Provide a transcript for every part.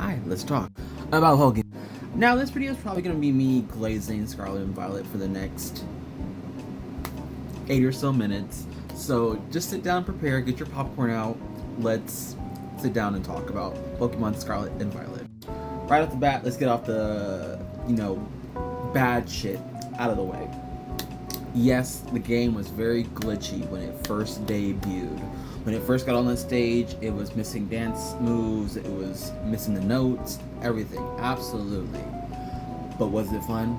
Hi, let's talk about Pokemon. Now, this video is probably going to be me glazing Scarlet and Violet for the next 8 or so minutes. So just sit down, prepare, get your popcorn out. Let's sit down and talk about Pokemon Scarlet and Violet. Right off the bat, let's get off the, bad shit out of the way. Yes, the game was very glitchy when it first debuted. When it first got on the stage, it was missing dance moves, it was missing the notes, everything. Absolutely. But was it fun?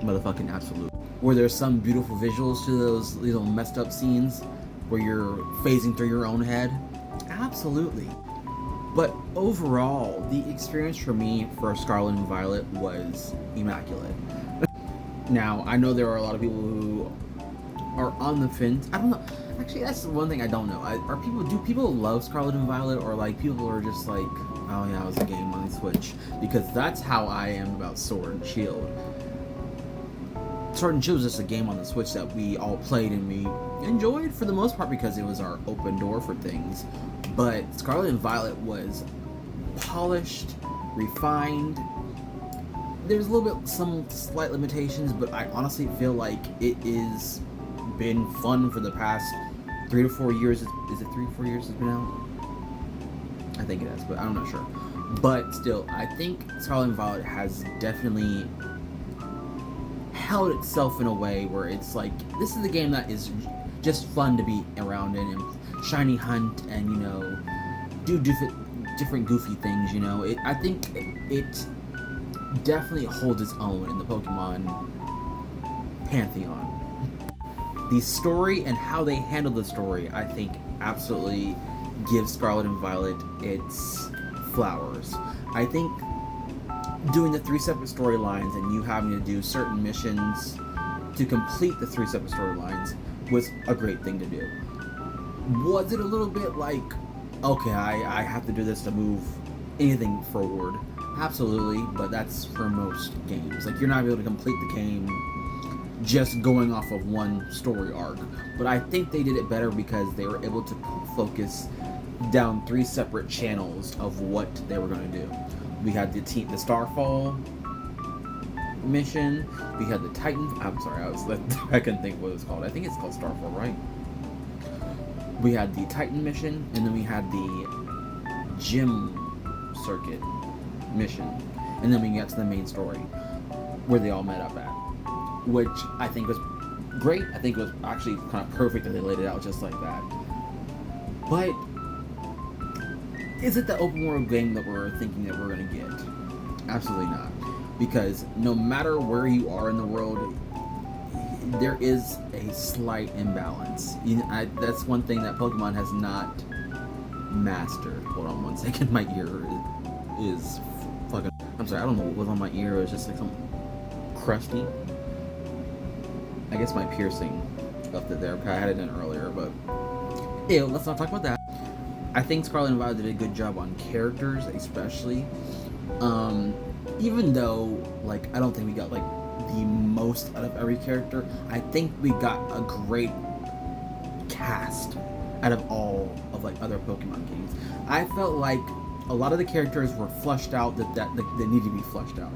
Motherfucking absolute. Were there some beautiful visuals to those little messed up scenes where you're phasing through your own head? Absolutely. But overall, the experience for me for Scarlet and Violet was immaculate. Now, I know there are a lot of people who are on the fence. I don't know. Actually, that's one thing I don't know. Do people love Scarlet and Violet, or like people are just like, oh yeah, it was a game on the Switch? Because that's how I am about Sword and Shield. Sword and Shield was just a game on the Switch that we all played and we enjoyed for the most part because it was our open door for things. But Scarlet and Violet was polished, refined. There's a little bit, some slight limitations, but I honestly feel like it is been fun for the past 3 to 4 years. Is it 3 to 4 years it's been out? I think it is, but I'm not sure. But still, I think Scarlet and Violet has definitely held itself in a way where it's like, this is a game that is just fun to be around in and shiny hunt and, do different goofy things, I think it definitely holds its own in the Pokemon pantheon. The story and how they handle the story, I think, absolutely gives Scarlet and Violet its flowers. I think doing the 3 separate storylines and you having to do certain missions to complete the 3 separate storylines was a great thing to do. Was it a little bit like, okay, I have to do this to move anything forward? Absolutely, but that's for most games. Like, you're not able to complete the game just going off of one story arc. But I think they did it better because they were able to focus down 3 separate channels of what they were going to do. We had the Starfall mission. We had the Titan. I'm sorry, I couldn't think what it was called. I think it's called Starfall, right? We had the Titan mission, and then we had the gym circuit mission, and then we got to the main story where they all met up at, which I think was great. I think it was actually kind of perfect that they laid it out just like that. But is it the open world game that we're thinking that we're going to get? Absolutely not, because no matter where you are in the world, there is a slight imbalance. That's one thing that Pokemon has not mastered. Hold on one second, my ear is fucking... I'm sorry, I don't know what was on my ear. It was just like some crusty. I guess my piercing left it there. I had it in earlier, but ew, let's not talk about that. I think Scarlet and Violet did a good job on characters, especially. Even though, I don't think we got, the most out of every character, I think we got a great cast out of all of, other Pokemon games. I felt like a lot of the characters were fleshed out that need to be fleshed out,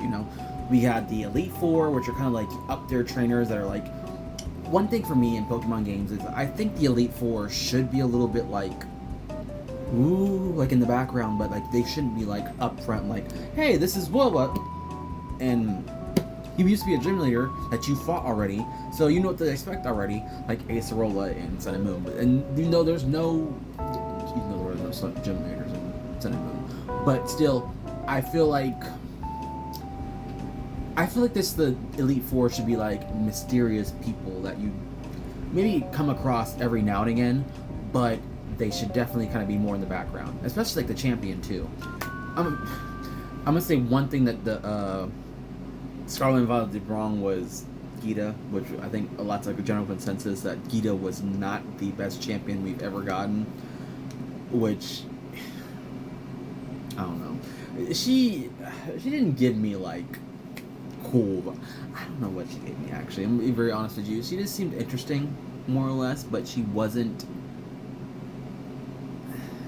We had the Elite Four, which are kind of up there trainers that are one thing for me in Pokemon games is I think the Elite Four should be a little bit in the background, but they shouldn't be up front, hey, this is what, and you used to be a gym leader that you fought already, so you know what to expect already, like Acerola and Sun and Moon. And there were no gym leaders in Sun and Moon, but still, I feel like the Elite Four should be mysterious people that you maybe come across every now and again, but they should definitely kind of be more in the background, especially the champion too. I'm gonna say one thing that the Scarlet and Violet did wrong was Gita, which I think a lot's a general consensus that Gita was not the best champion we've ever gotten, which I don't know. She didn't give me cool, but I don't know what she gave me actually. I'm gonna be very honest with you. She just seemed interesting, more or less, but she wasn't.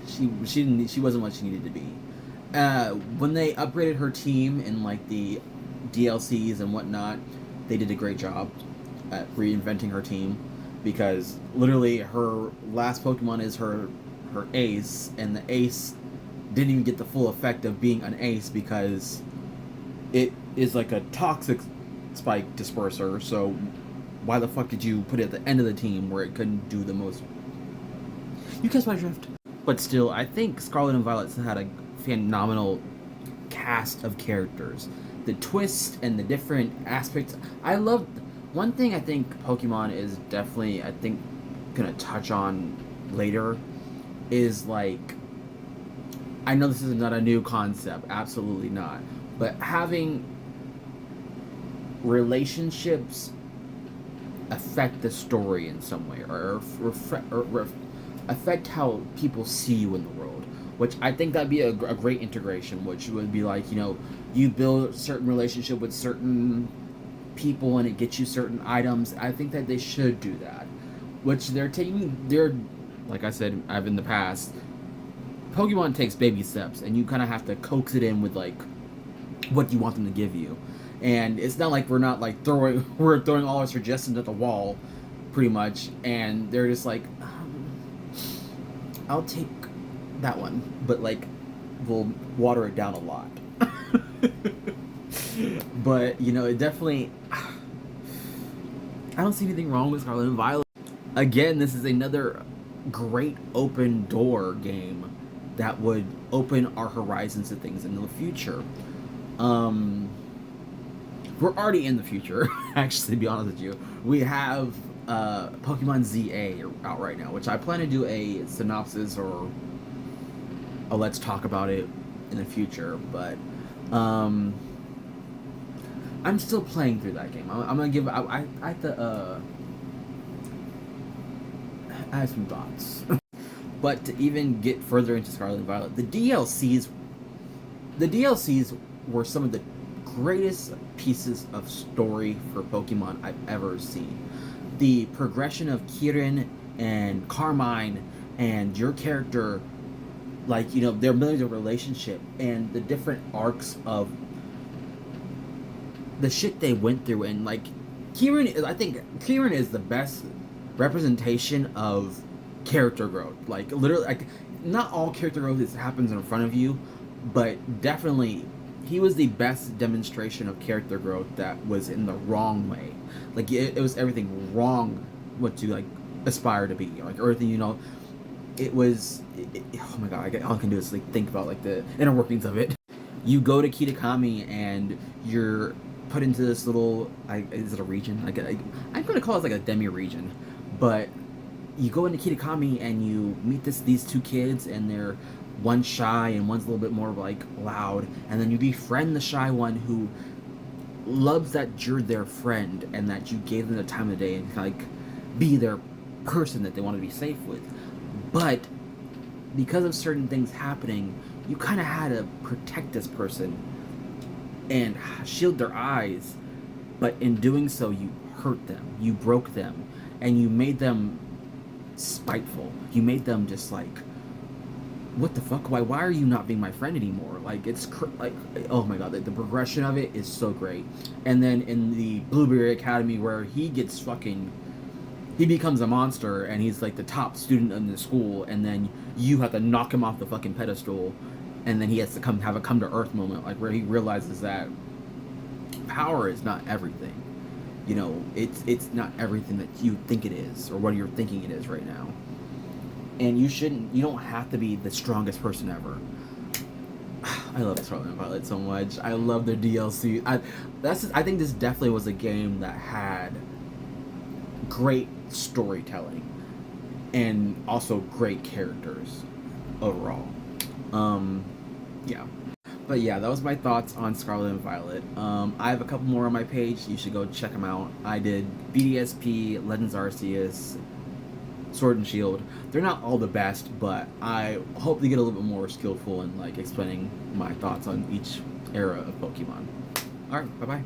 She wasn't what she needed to be. When they upgraded her team in like the DLCs and whatnot, they did a great job at reinventing her team, because literally her last Pokemon is her ace, and the ace didn't even get the full effect of being an ace because it is like a toxic spike disperser. So why the fuck did you put it at the end of the team where it couldn't do the most? You catch my drift. But still, I think Scarlet and Violet had a phenomenal cast of characters. The twist and the different aspects. I love. One thing I think Pokemon is definitely, I think, gonna touch on later is like. I know this is not a new concept, absolutely not. But having relationships affect the story in some way, or affect how people see you in the world, which I think that'd be a great integration, which would be like, you build a certain relationship with certain people and it gets you certain items. I think that they should do that, which they're like I said, I've in the past, Pokemon takes baby steps, and you kind of have to coax it in with like what you want them to give you. And it's not like we're not like we're throwing all our suggestions at the wall, pretty much, and they're just like, I'll take that one, but like we'll water it down a lot. But it definitely, I don't see anything wrong with Scarlet and Violet. Again, this is another great open door game that would open our horizons to things in the future. We're already in the future, actually, to be honest with you. We have Pokemon ZA out right now, which I plan to do a synopsis or a let's talk about it in the future, but I'm still playing through that game. I'm gonna give I have to I have some thoughts. But to even get further into Scarlet and Violet, the DLCs were some of the greatest pieces of story for Pokemon I've ever seen. The progression of Kirin and Carmine and your character, like, their ability to relationship and the different arcs of the shit they went through, and like I think Kirin is the best representation of character growth. Like literally, like not all character growth happens in front of you, but definitely he was the best demonstration of character growth that was in the wrong way. Like it was everything wrong what you like aspire to be, like everything. It was. Oh my god! All I can do is like think about like the inner workings of it. You go to Kitakami and you're put into this little. Is it a region? I'm going to call it like a demi region, but you go into Kitakami and you meet these two kids, and they're one's shy and one's a little bit more like loud, and then you befriend the shy one who loves that you're their friend and that you gave them the time of the day and like be their person that they want to be safe with. But because of certain things happening, you kind of had to protect this person and shield their eyes, but in doing so you hurt them, you broke them, and you made them spiteful. You made them just like, what the fuck? Why are you not being my friend anymore? Like like, oh my god, the progression of it is so great. And then in the Blueberry Academy, where he becomes a monster and he's like the top student in the school, and then you have to knock him off the fucking pedestal, and then he has to have a come to earth moment, like where he realizes that power is not everything. It's not everything that you think it is or what you're thinking it is right now. And you don't have to be the strongest person ever. I love Scarlet and Violet so much. I love their DLC. I think this definitely was a game that had great storytelling and also great characters overall. Yeah. But yeah, that was my thoughts on Scarlet and Violet. I have a couple more on my page. You should go check them out. I did BDSP, Legends Arceus, Sword and Shield. They're not all the best, but I hope to get a little bit more skillful in like explaining my thoughts on each era of Pokemon. Alright, bye-bye.